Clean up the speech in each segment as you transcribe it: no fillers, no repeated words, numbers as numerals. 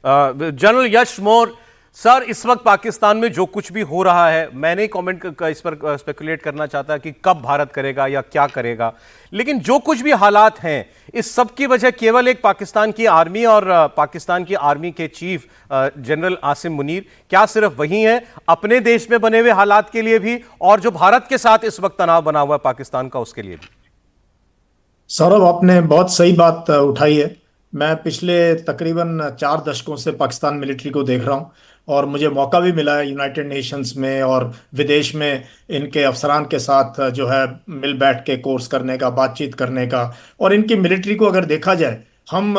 General यश Maurya sir, इस वक्त पाकिस्तान में जो कुछ भी हो रहा है, मैं नहीं कमेंट इस पर स्पेकुलेट करना चाहता कि कब भारत करेगा या क्या करेगा, लेकिन जो कुछ भी हालात हैं, इस सब की वजह केवल एक पाकिस्तान की आर्मी और पाकिस्तान की आर्मी के चीफ जनरल आसिम मुनीर, क्या सिर्फ वही है, अपने देश में बने हुए हालात के लिए भी और जो भारत के साथ इस वक्त तनाव बना हुआ है पाकिस्तान का, उसके लिए भी। सौरभ, आपने बहुत सही बात उठाई है। मैं पिछले तकरीबन 4 दशकों से पाकिस्तान मिलिट्री को देख रहा हूँ और मुझे मौका भी मिला है यूनाइटेड नेशंस में और विदेश में इनके अफसरान के साथ जो है मिल बैठ के कोर्स करने का, बातचीत करने का। और इनकी मिलिट्री को अगर देखा जाए, हम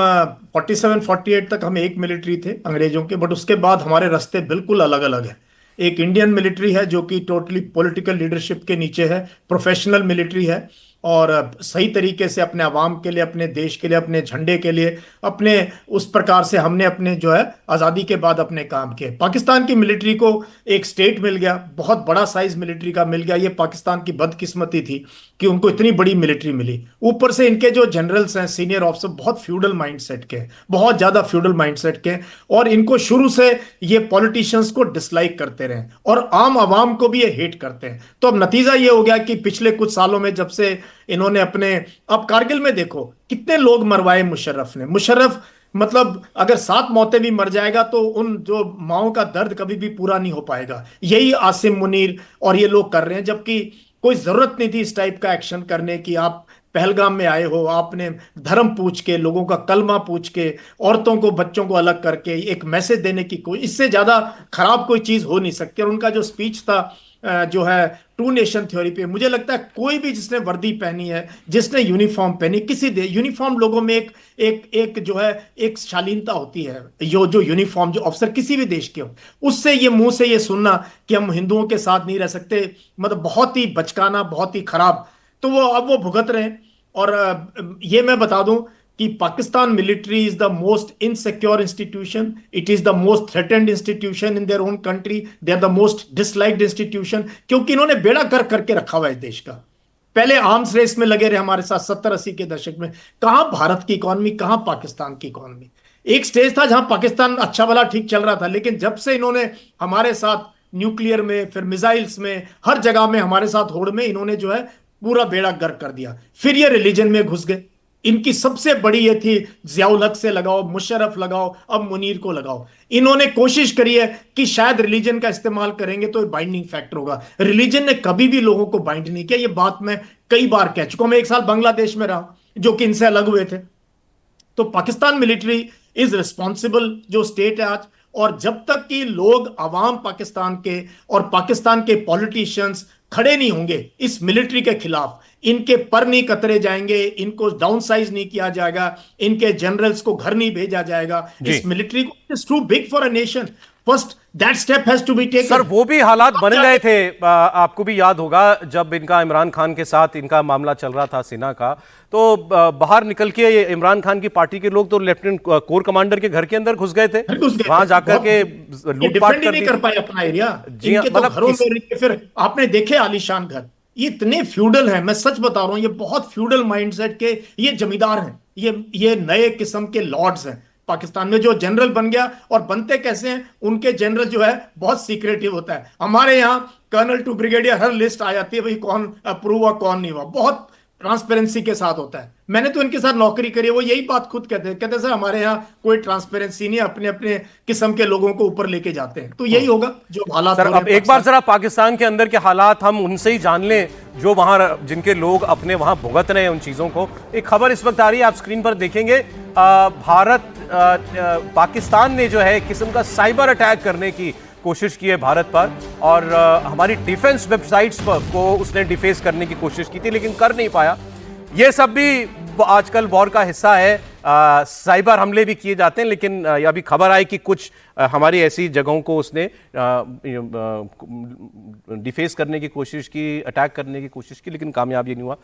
47-48 तक हम एक मिलिट्री थे अंग्रेजों के, बट उसके बाद हमारे रास्ते बिल्कुल अलग अलग हैं। एक इंडियन मिलिट्री है जो कि टोटली पॉलिटिकल लीडरशिप के नीचे है, प्रोफेशनल मिलिट्री है और सही तरीके से अपने अवाम के लिए, अपने देश के लिए, अपने झंडे के लिए, अपने उस प्रकार से हमने अपने जो है आज़ादी के बाद अपने काम किए। पाकिस्तान की मिलिट्री को एक स्टेट मिल गया, बहुत बड़ा साइज मिलिट्री का मिल गया। ये पाकिस्तान की बदकिस्मती थी कि उनको इतनी बड़ी मिलिट्री मिली। ऊपर से इनके जो जनरल्स हैं, सीनियर ऑफिसर, बहुत फ्यूडल माइंडसेट के, बहुत ज़्यादा फ्यूडल माइंडसेट के, और इनको शुरू से ये पॉलिटिशियंस को डिसलाइक करते रहे और आम आवाम को भी ये हेट करते हैं। तो अब नतीजा ये हो गया कि पिछले कुछ सालों में जब से इन्होंने अपने, अब कारगिल में देखो कितने लोग मरवाए मुशर्रफ ने। मुशर्रफ मतलब अगर 7 मौतें भी मर जाएगा तो उन जो माओं का दर्द कभी भी पूरा नहीं हो पाएगा। यही आसिम मुनीर और ये लोग कर रहे हैं, जबकि कोई जरूरत नहीं थी इस टाइप का एक्शन करने की। आप पहलगाम में आए हो, आपने धर्म पूछ के, लोगों का कलमा पूछ के, औरतों को, बच्चों को अलग करके एक मैसेज देने की कोई, इससे ज्यादा खराब कोई चीज हो नहीं सकती। और उनका जो स्पीच था जो है टू नेशन थ्योरी पे, मुझे लगता है कोई भी जिसने वर्दी पहनी है, जिसने यूनिफॉर्म पहनी, किसी दे यूनिफॉर्म लोगों में एक एक एक जो है एक शालीनता होती है। जो यूनिफॉर्म जो अफसर किसी भी देश के हो, उससे ये मुंह से ये सुनना कि हम हिंदुओं के साथ नहीं रह सकते, मतलब बहुत ही बचकाना, बहुत ही खराब। तो वो अब वो भुगत रहे हैं। और ये मैं बता दूं कि Pakistan military is the most insecure institution, it is the most threatened institution in their own country, they are the most disliked institution, क्योंकि इन्होंने बेड़ा कर करके रखा हुआ है इस देश का। पहले आर्म्स रेस में लगे रहे हमारे साथ 70-80 के दशक में। कहां भारत की इकोनॉमी, कहां पाकिस्तान की इकोनॉमी। एक स्टेज था जहां पाकिस्तान अच्छा भला ठीक चल रहा था, लेकिन जब से इन्होंने हमारे साथ न्यूक्लियर में, फिर मिसाइल्स में, हर जगह में हमारे साथ होड़ में इन्होंने जो है पूरा बेड़ा गर्क कर दिया। फिर ये रिलीजन में घुस गए। इनकी सबसे बड़ी ये थी, जियाउल हक से लगाओ, मुशर्रफ लगाओ, अब मुनीर को लगाओ। इन्होंने कोशिश करी है कि शायद रिलीजन का इस्तेमाल करेंगे तो बाइंडिंग फैक्टर होगा। रिलीजन ने कभी भी लोगों को बाइंड नहीं किया, ये बात मैं कई बार कह चुका हूं। मैं 1 साल बांग्लादेश में रहा, जो कि इनसे अलग हुए थे। तो पाकिस्तान मिलिट्री इज रिस्पॉन्सिबल जो स्टेट है आज। और जब तक कि लोग, अवाम पाकिस्तान के और पाकिस्तान के पॉलिटिशियंस खड़े नहीं होंगे इस मिलिट्री के खिलाफ, इनके पर नहीं कतरे जाएंगे, इनको डाउन साइज नहीं किया जाएगा, इनके जनरल्स को घर नहीं भेजा जाएगा, इस मिलिट्री को, it's too big for a nation, first that step has to be taken. Sir, वो भी हालात बन गए थे, आपको भी याद होगा जब इनका इमरान खान के साथ इनका मामला चल रहा था सेना का, तो बाहर निकल के इमरान खान की पार्टी के लोग तो लेफ्टिनेंट कोर कमांडर के घर के अंदर घुस गए थे, वहां जाकर के लूटपाट कर नहीं कर पाए अपना एरिया। जी हाँ, इनके तो घरों में फिर आपने देखे आलीशान घर, ये इतने फ्यूडल हैं, मैं सच बता रहा हूं, ये बहुत फ्यूडल माइंडसेट के ये जमींदार हैं। ये नए किस्म के लॉर्ड्स हैं। पाकिस्तान में जो जनरल बन गया, और बनते कैसे हैं, उनके जनरल जो है बहुत सीक्रेटिव होता है। हमारे यहाँ कर्नल टू ब्रिगेडियर हर लिस्ट आ जाती है, भाई कौन अप्रूव हुआ कौन नहीं हुआ, बहुत ट्रांसपेरेंसी के साथ होता है। मैंने तो इनके साथ नौकरी करी है, वो यही बात खुद कहते सर हमारे यहाँ कोई ट्रांसपेरेंसी नहीं, अपने अपने किस्म के लोगों को ऊपर लेके जाते हैं। तो यही होगा जो हालात सर। अब एक बार जरा पाकिस्तान के अंदर के हालात हम उनसे ही जान लें, जो वहां, जिनके लोग अपने वहां भुगत रहे हैं उन चीजों को। एक खबर इस वक्त आ रही है, आप स्क्रीन पर देखेंगे, भारत, पाकिस्तान ने जो है एक किस्म का साइबर अटैक करने की कोशिश की है भारत पर, और हमारी डिफेंस वेबसाइट्स को उसने डिफेस करने की कोशिश की थी, लेकिन कर नहीं पाया। ये सब भी आजकल वॉर का हिस्सा है, साइबर हमले भी किए जाते हैं, लेकिन अभी खबर आई कि कुछ हमारी ऐसी जगहों को उसने डिफेस करने की कोशिश की, अटैक करने की कोशिश की, लेकिन कामयाब ये नहीं हुआ।